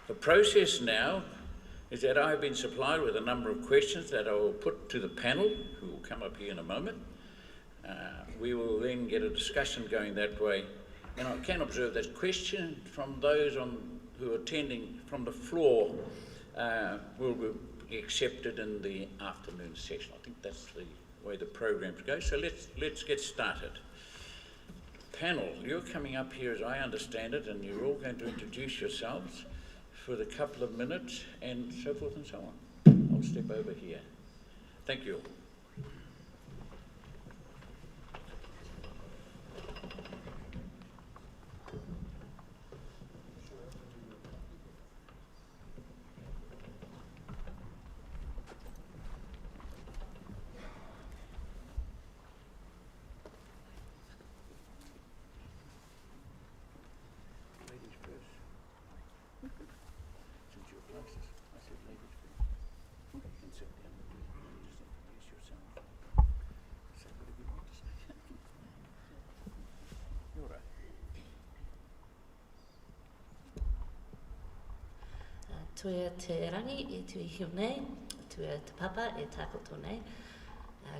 The process now is that I've been supplied with a number of questions that I will put to the panel, who will come up here in a moment. We will then get a discussion going that way. And I can observe that questions from those who are attending from the floor will be accepted in the afternoon session. I think that's the way the programs go. So let's get started. Panel, you're coming up here as I understand it, and you're all going to introduce yourselves for the couple of minutes and so forth and so on. I'll step over here. Thank you. Tuia te rangi e tui hiu nei, tuia te papa e takoto nei,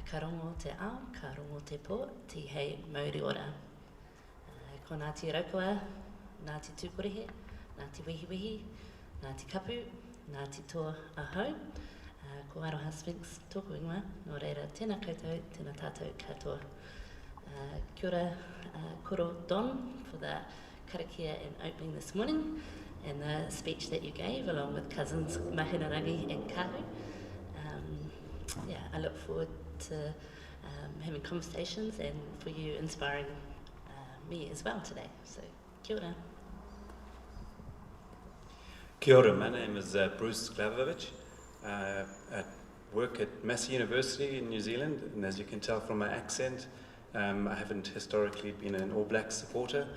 ka rongo te ao, ka rongo te pō, ti hei mauri ora. Ko Ngāti Raukua, Ngāti Tūkorehe, Ngāti Wehiwehi, Ngāti Kapu, Ngāti Toa Ahau, ko Aroha Spinks tōku ingoa, nō reira tēnā koutou, tēnā tātou katoa. Kia ora, koro Don for the karakia and opening this morning, and the speech that you gave, along with cousins Mahinarangi and Kahu. I look forward to having conversations and for you inspiring me as well today. So, kia ora. Kia ora, my name is Bruce Glavovic. I work at Massey University in New Zealand, and as you can tell from my accent, I haven't historically been an All Blacks supporter,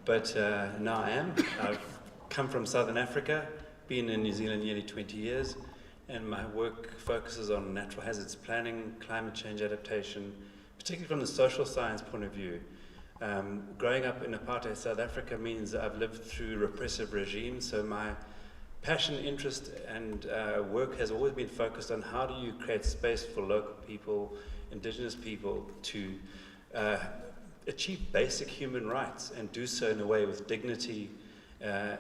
but now I am. I've come from Southern Africa, been in New Zealand nearly 20 years, and my work focuses on natural hazards planning, climate change adaptation, particularly from the social science point of view. Growing up in apartheid South Africa means I've lived through repressive regimes, so my passion, interest, and work has always been focused on how do you create space for local people, indigenous people, to achieve basic human rights and do so in a way with dignity,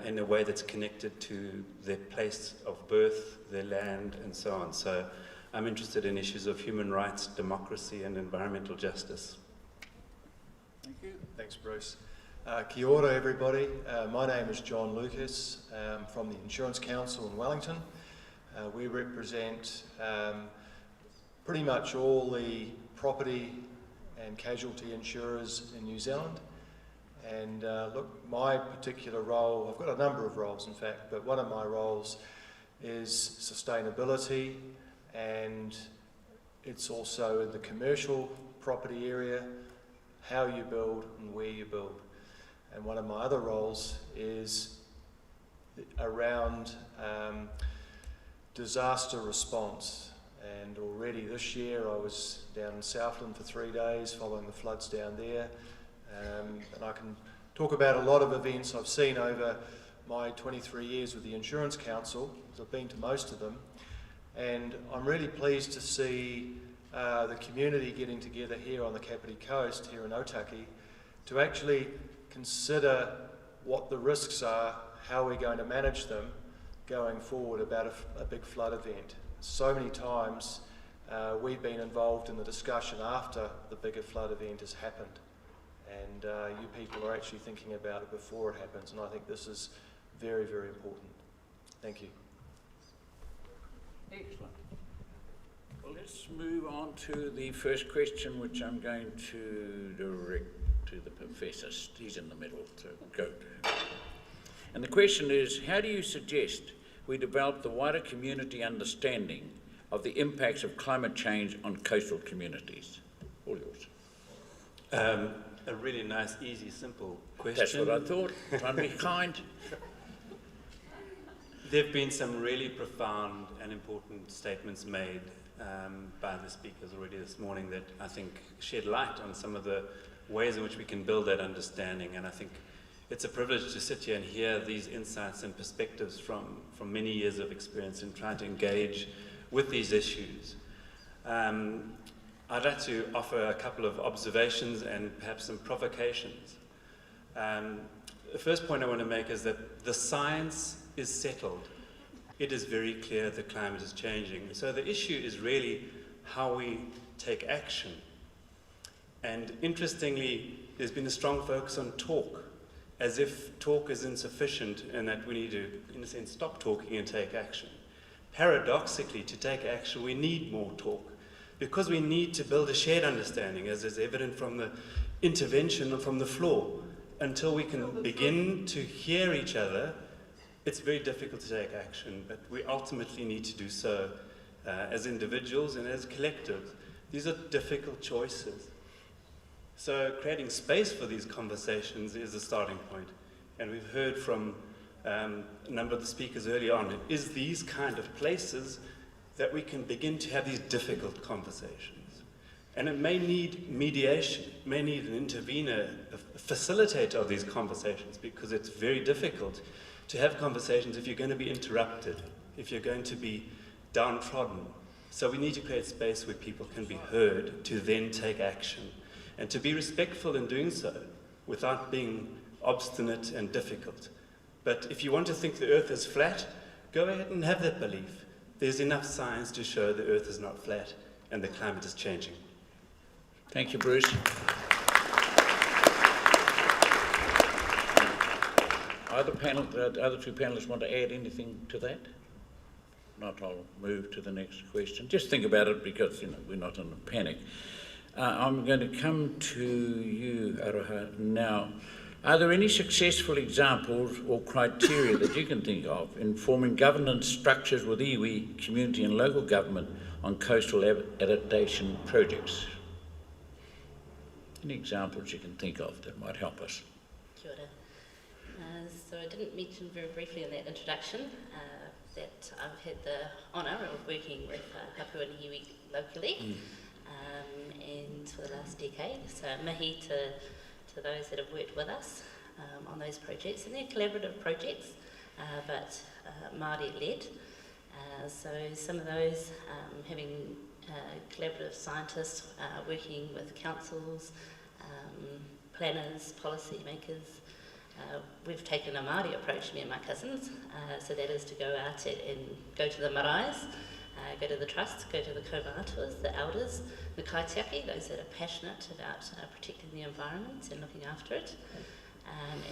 in a way that's connected to their place of birth, their land, and so on. So I'm interested in issues of human rights, democracy, and environmental justice. Thank you. Thanks, Bruce. Kia ora, everybody. My name is John Lucas from the Insurance Council in Wellington. We represent pretty much all the property and casualty insurers in New Zealand. And look, my particular role, I've got a number of roles in fact, but one of my roles is sustainability, and it's also in the commercial property area, how you build and where you build. And one of my other roles is around disaster response. And already this year I was down in Southland for 3 days following the floods down there. And I can talk about a lot of events I've seen over my 23 years with the Insurance Council, because I've been to most of them, and I'm really pleased to see the community getting together here on the Kapiti coast, here in Ōtaki, to actually consider what the risks are, how we're going to manage them going forward about a big flood event. So many times we've been involved in the discussion after the bigger flood event has happened. And you people are actually thinking about it before it happens, and I think this is very, very important. Thank you. Excellent. Well, let's move on to the first question, which I'm going to direct to the professor. He's in the middle, so go. And the question is, how do you suggest we develop the wider community understanding of the impacts of climate change on coastal communities? All yours. A really nice, easy, simple question. That's what I thought. Trying to be kind. There have been some really profound and important statements made by the speakers already this morning that I think shed light on some of the ways in which we can build that understanding. And I think It's a privilege to sit here and hear these insights and perspectives from many years of experience in trying to engage with these issues. I'd like to offer a couple of observations and perhaps some provocations. The first point I want to make is that the science is settled. It is very clear the climate is changing. So the issue is really how we take action. And interestingly, there's been a strong focus on talk, as if talk is insufficient and that we need to, in a sense, stop talking and take action. Paradoxically, to take action, we need more talk, because we need to build a shared understanding, as is evident from the intervention from the floor. Until we can begin to hear each other, it's very difficult to take action, but we ultimately need to do so as individuals and as collectives. These are difficult choices. So creating space for these conversations is a starting point. And we've heard from a number of the speakers early on, it is these kind of places that we can begin to have these difficult conversations. And it may need mediation, it may need an intervener, a facilitator of these conversations, because it's very difficult to have conversations if you're going to be interrupted, if you're going to be downtrodden. So we need to create space where people can be heard to then take action, and to be respectful in doing so without being obstinate and difficult. But if you want to think the earth is flat, go ahead and have that belief. There's enough science to show the earth is not flat and the climate is changing. Thank you, Bruce. Other two panelists want to add anything to that? Not, I'll move to the next question. Just think about it, because we're not in a panic. I'm going to come to you, Aroha, now. Are there any successful examples or criteria that you can think of in forming governance structures with iwi, community and local government on coastal adaptation projects? Any examples you can think of that might help us? Kia ora. So I didn't mention very briefly in that introduction that I've had the honour of working with Papua and iwi locally and for the last decade. So mihi to those that have worked with us on those projects. And they're collaborative projects, but Māori-led. So some of those having collaborative scientists working with councils, planners, policy makers. We've taken a Māori approach, me and my cousins, so that is to go out and go to the Mirage, go to the trusts, go to the kaumātuas, the elders, the kaitiaki, those that are passionate about protecting the environment and looking after it,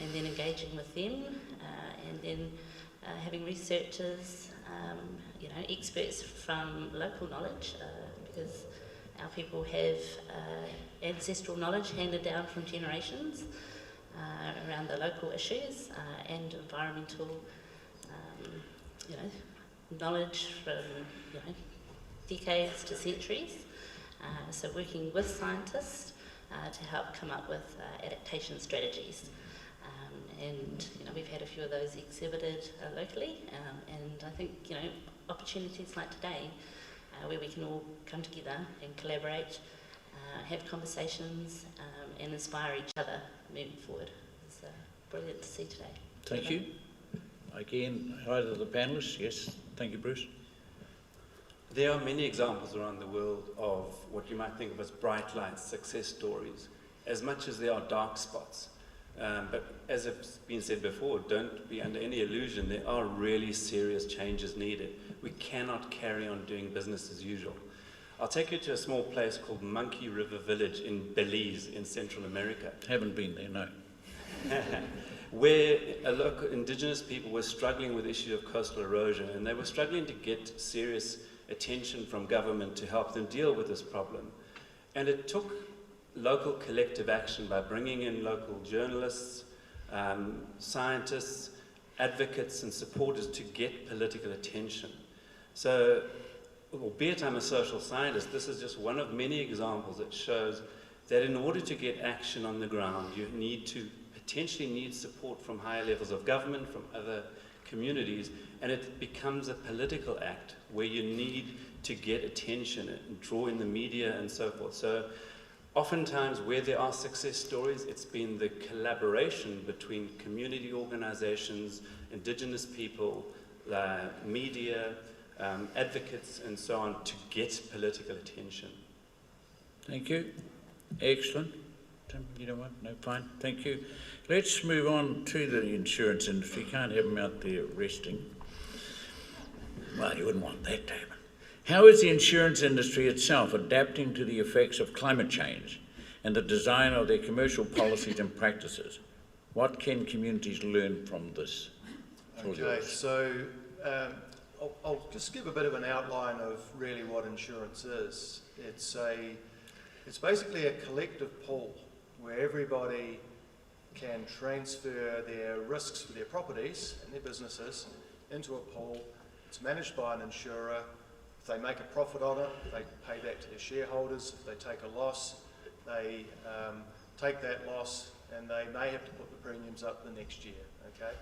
and then engaging with them, and then having researchers, experts from local knowledge, because our people have ancestral knowledge handed down from generations around the local issues and environmental, knowledge from decades to centuries. So working with scientists to help come up with adaptation strategies. And we've had a few of those exhibited locally, and I think opportunities like today where we can all come together and collaborate, have conversations and inspire each other moving forward. It's brilliant to see today. Thank you. Again, hi to the panellists. Yes, thank you, Bruce. There are many examples around the world of what you might think of as bright lights, success stories, as much as there are dark spots. But as it's been said before, don't be under any illusion, there are really serious changes needed. We cannot carry on doing business as usual. I'll take you to a small place called Monkey River Village in Belize in Central America. Haven't been there, no. Where a local indigenous people were struggling with the issue of coastal erosion, and they were struggling to get serious attention from government to help them deal with this problem. And it took local collective action by bringing in local journalists, scientists, advocates and supporters to get political attention. So, albeit I'm a social scientist, this is just one of many examples that shows that in order to get action on the ground, you potentially need support from higher levels of government, from other communities, and it becomes a political act where you need to get attention and draw in the media and so forth. So Oftentimes, where there are success stories, it's been the collaboration between community organizations, indigenous people, media, advocates, and so on, to get political attention. Thank you. Excellent. Tim, you don't want? No, fine. Thank you. Let's move on to the insurance industry. Can't have them out there resting. Well, you wouldn't want that to happen. How is the insurance industry itself adapting to the effects of climate change and the design of their commercial policies and practices? What can communities learn from this? Okay, so I'll just give a bit of an outline of really what insurance is. It's basically a collective pool where everybody can transfer their risks for their properties and their businesses into a pool. It's managed by an insurer. If they make a profit on it, they pay back to their shareholders. If they take a loss, they take that loss and they may have to put the premiums up the next year, okay?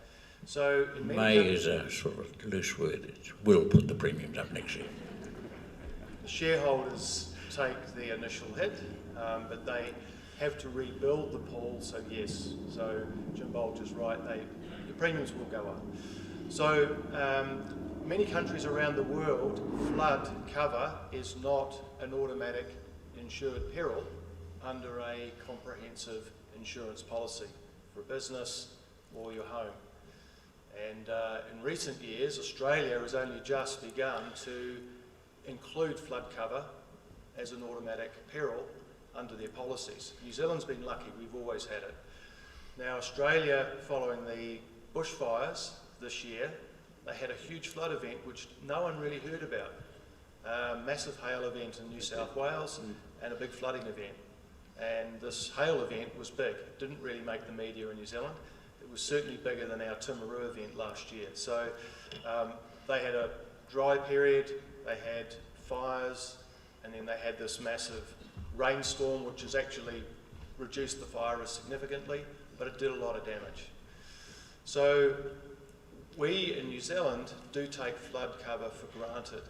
So in many May is a sort of loose word. It will put the premiums up next year. The shareholders take the initial hit, but they have to rebuild the pool, so yes. So Jim Bolger's right, the premiums will go up. So many countries around the world, flood cover is not an automatic insured peril under a comprehensive insurance policy for a business or your home. And in recent years, Australia has only just begun to include flood cover as an automatic peril under their policies. New Zealand's been lucky, we've always had it. Now Australia, following the bushfires this year, they had a huge flood event which no one really heard about. A massive hail event in New South Wales and a big flooding event. And this hail event was big. It didn't really make the media in New Zealand. It was certainly bigger than our Timaru event last year. So they had a dry period, they had fires, and then they had this massive rainstorm which has actually reduced the fire risk significantly, but it did a lot of damage. So we in New Zealand do take flood cover for granted.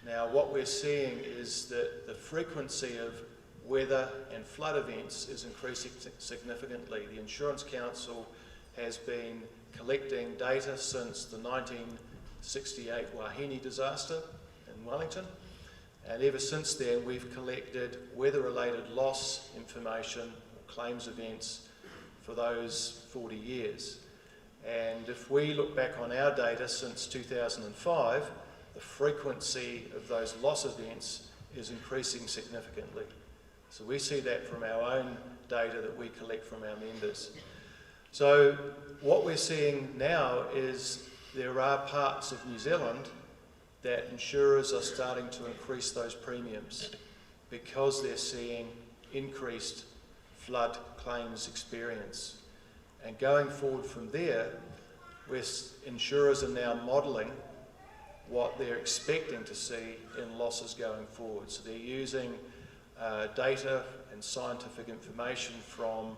Now what we're seeing is that the frequency of weather and flood events is increasing significantly. The Insurance Council has been collecting data since the 1968 Wahine disaster in Wellington, and ever since then we've collected weather-related loss information or claims events for those 40 years. And if we look back on our data since 2005, the frequency of those loss events is increasing significantly. So we see that from our own data that we collect from our members. So what we're seeing now is there are parts of New Zealand that insurers are starting to increase those premiums because they're seeing increased flood claims experience. And going forward from there, insurers are now modelling what they're expecting to see in losses going forward. So they're using data and scientific information from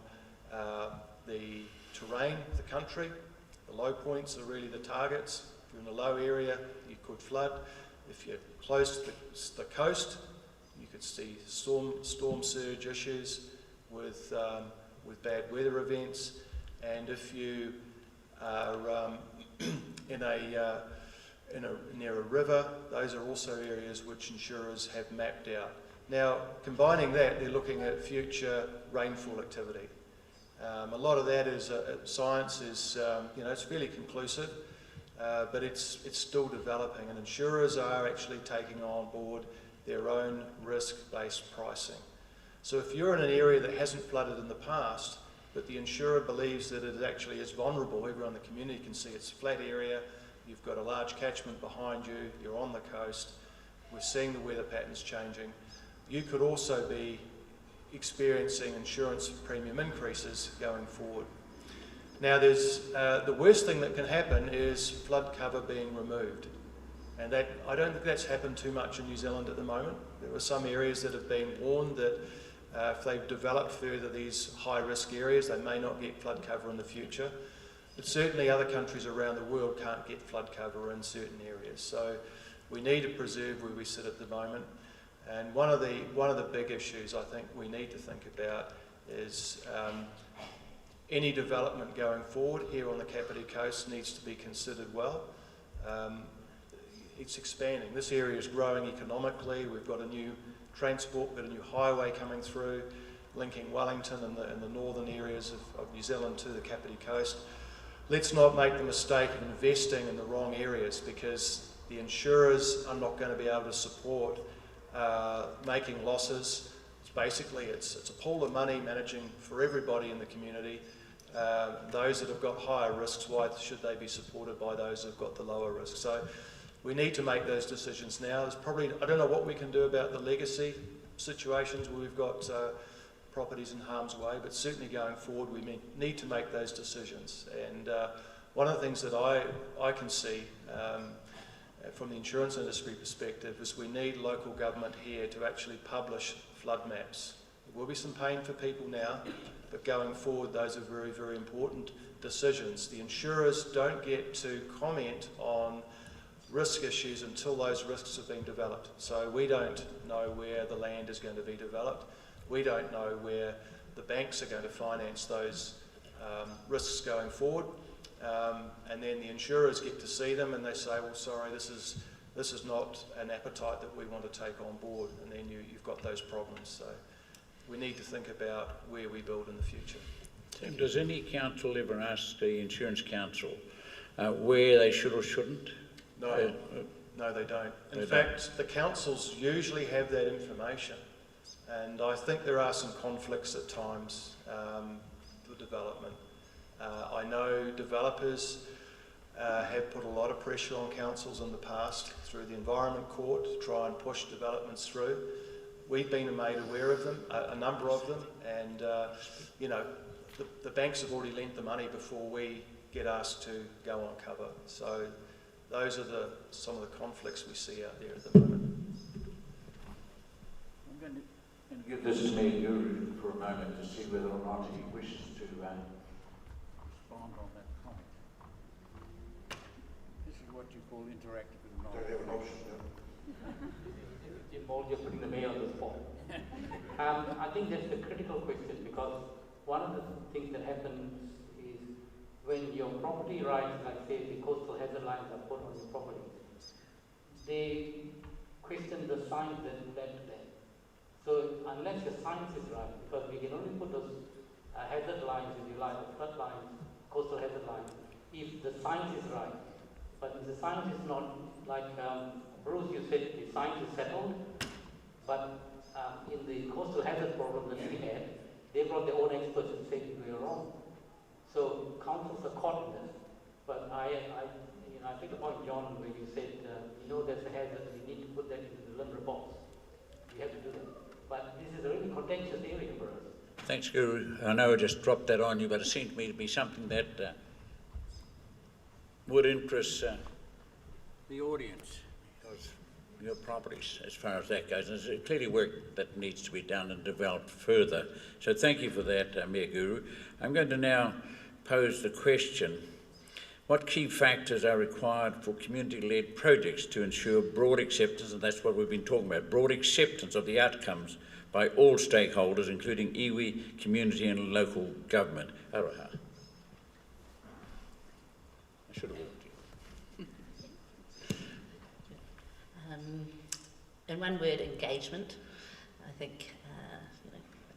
the terrain of the country. The low points are really the targets. If you're in a low area, you could flood. If you're close to the coast, you could see storm surge issues with bad weather events. And if you are near a river, those are also areas which insurers have mapped out. Now, combining that, they're looking at future rainfall activity. A lot of that is science is, it's fairly conclusive, but it's still developing, and insurers are actually taking on board their own risk-based pricing. So if you're in an area that hasn't flooded in the past, but the insurer believes that it actually is vulnerable, everyone in the community can see it's a flat area, you've got a large catchment behind you, you're on the coast, we're seeing the weather patterns changing, you could also be experiencing insurance premium increases going forward. Now there's, the worst thing that can happen is flood cover being removed. And that, I don't think that's happened too much in New Zealand at the moment. There are some areas that have been warned that if they've developed further these high risk areas, they may not get flood cover in the future. But certainly other countries around the world can't get flood cover in certain areas. So we need to preserve where we sit at the moment. And one of the big issues I think we need to think about is any development going forward here on the Kapiti coast needs to be considered well. It's expanding. This area is growing economically. We've got a new transport, we've got a new highway coming through, linking Wellington and the northern areas of New Zealand to the Kapiti coast. Let's not make the mistake of investing in the wrong areas, because the insurers are not going to be able to support making losses. It's a pool of money managing for everybody in the community. Those that have got higher risks, why should they be supported by those that have got the lower risk? So we need to make those decisions now. There's probably, I don't know what we can do about the legacy situations where we've got properties in harm's way, but certainly going forward we need to make those decisions. And one of the things that I can see from the insurance industry perspective is we need local government here to actually publish flood maps. There will be some pain for people now, but going forward those are very, very important decisions. The insurers don't get to comment on risk issues until those risks have been developed. So we don't know where the land is going to be developed. We don't know where the banks are going to finance those risks going forward. And then the insurers get to see them and they say, well, sorry, this is not an appetite that we want to take on board. And then you've got those problems. So we need to think about where we build in the future. Tim, does any council ever ask the Insurance Council where they should or shouldn't? No, no, they don't. In fact, the councils usually have that information. And I think there are some conflicts at times for development. I know developers have put a lot of pressure on councils in the past through the Environment Court to try and push developments through. We've been made aware of them, a number of them, and you know, the banks have already lent the money before we get asked to go on cover. So those are some of the conflicts we see out there at the moment. I'm going to give this to Mayor Guru for a moment to see whether or not he wishes to respond on that comment. This is what you call interactive with knowledge. Don't have an option, Jim Bolger putting the mayor on the spot. I think that's the critical question, because one of the things that happens is when your property rights, like say the coastal hazard lines are put on your property, they question the science that led to that. So unless your science is right, because we can only put those hazard lines, if you like, flood lines, coastal hazard lines, if the science is right. But if the science is not, like Bruce, you said the science is settled, but in the coastal hazard problem that we had, they brought their own experts and said we were wrong. So councils are caught in this. But I pick a point, John, where you said, there's a hazard, we need to put that into the limb box. We have to do that. But this is a really contentious area for us. Thanks, Guru. I know I just dropped that on you, but it seemed to me to be something that would interest the audience, because your properties, as far as that goes, and there's clearly work that needs to be done and developed further. So thank you for that, Mayor Guru. I'm going to now pose the question: what key factors are required for community-led projects to ensure broad acceptance, and that's what we've been talking about, broad acceptance of the outcomes by all stakeholders, including iwi, community and local government? Aroha. I should have walked you. In one word, engagement. I think,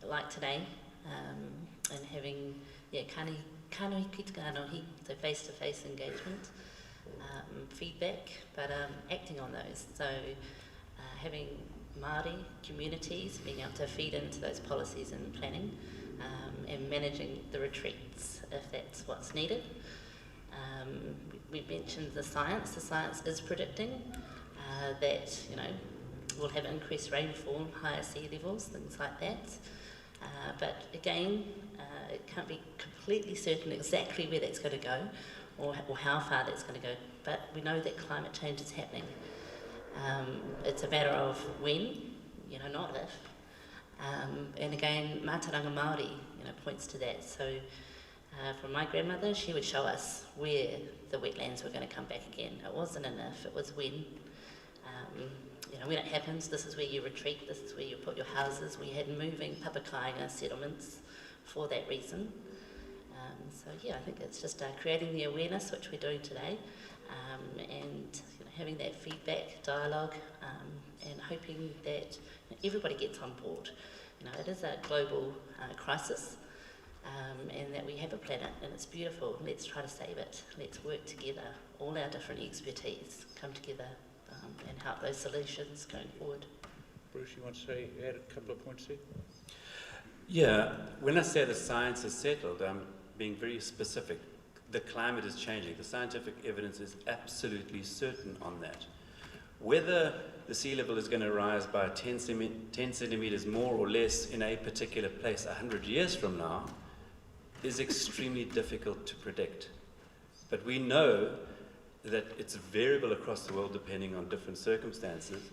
like today, and having, kānui ki te kanohi, so face-to-face engagement, feedback, but acting on those. So having Māori communities being able to feed into those policies and planning, and managing the retreats if that's what's needed. We mentioned the science. The science is predicting that we'll have increased rainfall, higher sea levels, things like that. But again, it can't be completely certain exactly where that's going to go or how far that's going to go. But we know that climate change is happening. It's a matter of when, not if. And again, Mātauranga Māori, points to that. So from my grandmother, she would show us where the wetlands were going to come back again. It wasn't an if, it was when. when it happens, this is where you retreat, this is where you put your houses. We had moving papakainga settlements for that reason. So yeah, I think it's just creating the awareness, which we're doing today, and having that feedback, dialogue, and hoping that everybody gets on board. It is a global crisis, and that we have a planet and it's beautiful. Let's try to save it. Let's work together. All our different expertise come together and help those solutions going forward. Bruce, you want to add a couple of points there? Yeah, when I say the science is settled, I'm being very specific. The climate is changing. The scientific evidence is absolutely certain on that. Whether the sea level is going to rise by 10 centimeters more or less in a particular place 100 years from now is extremely difficult to predict. But we know that it's variable across the world depending on different circumstances.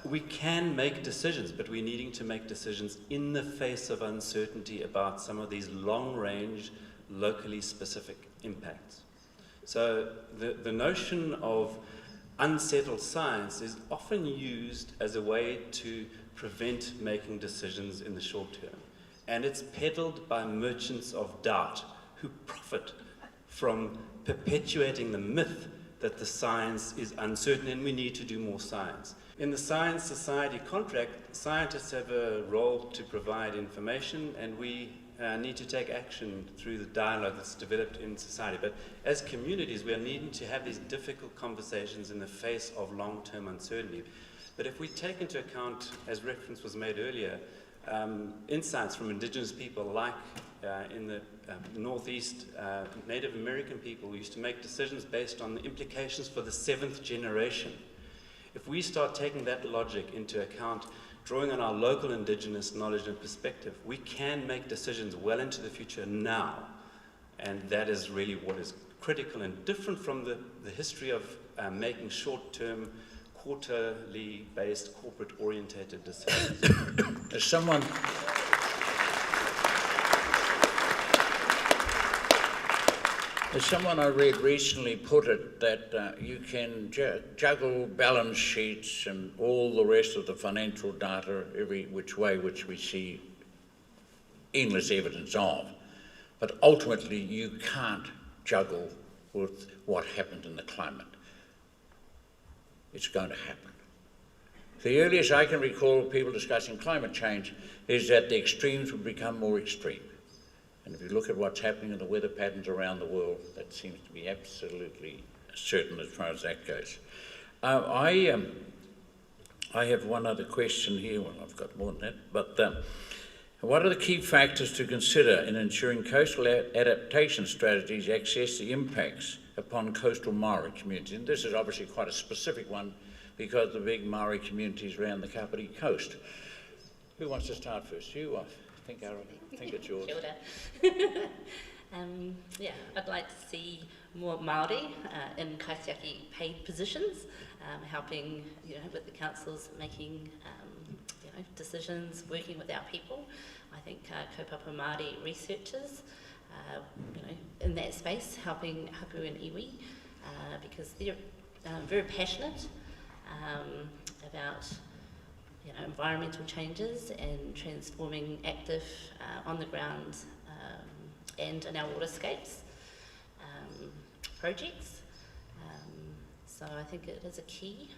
We can make decisions, but we're needing to make decisions in the face of uncertainty about some of these long-range, locally specific impacts. So the notion of unsettled science is often used as a way to prevent making decisions in the short term. And it's peddled by merchants of doubt who profit from perpetuating the myth that the science is uncertain and we need to do more science. In the science society contract, scientists have a role to provide information, and we need to take action through the dialogue that's developed in society. But as communities, we are needing to have these difficult conversations in the face of long-term uncertainty. But if we take into account, as reference was made earlier, insights from indigenous people like in the Northeast, Native American people who used to make decisions based on the implications for the 7th generation. If we start taking that logic into account, drawing on our local indigenous knowledge and perspective, we can make decisions well into the future now. And that is really what is critical and different from the history of making short-term, quarterly-based, corporate-orientated decisions. As someone I read recently put it, that you can juggle balance sheets and all the rest of the financial data every which way, which we see endless evidence of. But ultimately, you can't juggle with what happened in the climate. It's going to happen. The earliest I can recall people discussing climate change is that the extremes would become more extreme. And if you look at what's happening in the weather patterns around the world, that seems to be absolutely certain as far as that goes. I have one other question here. Well, I've got more than that. But what are the key factors to consider in ensuring coastal adaptation strategies access the impacts upon coastal Maori communities? And this is obviously quite a specific one because of the big Maori communities around the Kapiti coast. Who wants to start first? You? I think it's yours. Kia ora. Yeah, I'd like to see more Māori in kaitiaki paid positions, helping with the councils making decisions, working with our people. I think kaupapa Māori researchers, in that space, helping hapu and iwi, because they're very passionate about environmental changes and transforming active on the ground and in our waterscapes projects. So I think it is a key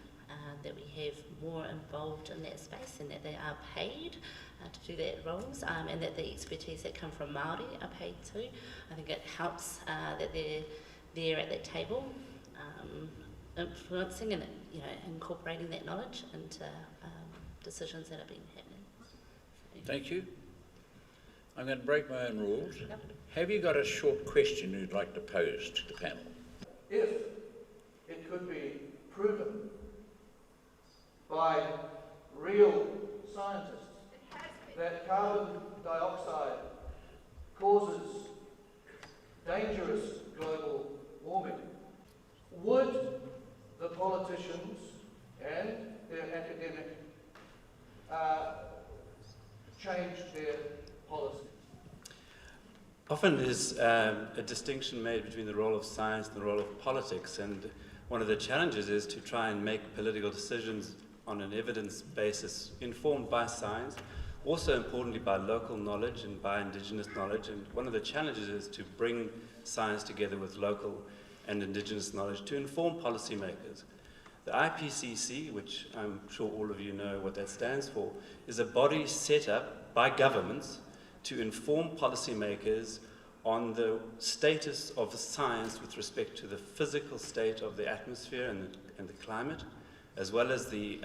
that we have more involved in that space and that they are paid to do that roles, and that the expertise that come from Māori are paid too. I think it helps that they're there at that table, influencing and incorporating that knowledge into decisions that have been happening. Thank you. I'm going to break my own rules. Yep. Have you got a short question you'd like to pose to the panel? If it could be proven by real scientists that carbon dioxide causes dangerous global warming, would the politicians and their academic change their policy? Often there's a distinction made between the role of science and the role of politics, and one of the challenges is to try and make political decisions on an evidence basis, informed by science, also importantly by local knowledge and by indigenous knowledge. And one of the challenges is to bring science together with local and indigenous knowledge to inform policymakers. The Ipcc, which I'm sure all of you know what that stands for, is a body set up by governments to inform policymakers on the status of science with respect to the physical state of the atmosphere and the climate, as well as the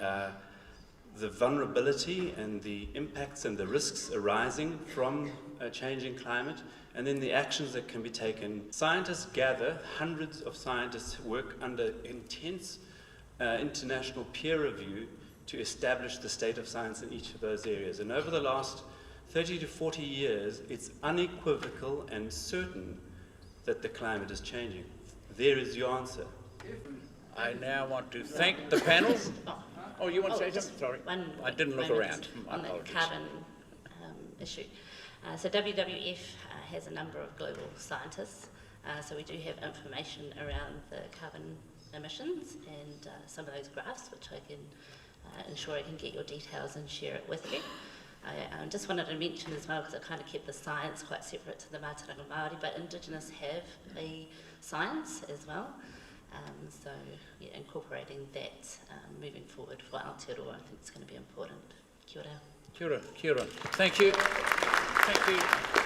vulnerability and the impacts and the risks arising from a changing climate, and then the actions that can be taken. Scientists gather, hundreds of scientists work under intense international peer review to establish the state of science in each of those areas. And over the last 30 to 40 years, it's unequivocal and certain that the climate is changing. There is your answer. I now want to thank the panel. Oh, you want to say something? Sorry. I didn't look around. My on the apologies. carbon issue. So WWF has a number of global scientists. So we do have information around the carbon emissions and some of those graphs, which I can ensure I can get your details and share it with you. I just wanted to mention as well, because I kind of kept the science quite separate to the Mātauranga Māori, but Indigenous have a science as well. So yeah, incorporating that moving forward for Aotearoa, I think it's going to be important. Kia ora. Kia ora, kia ora. Thank you. Thank you.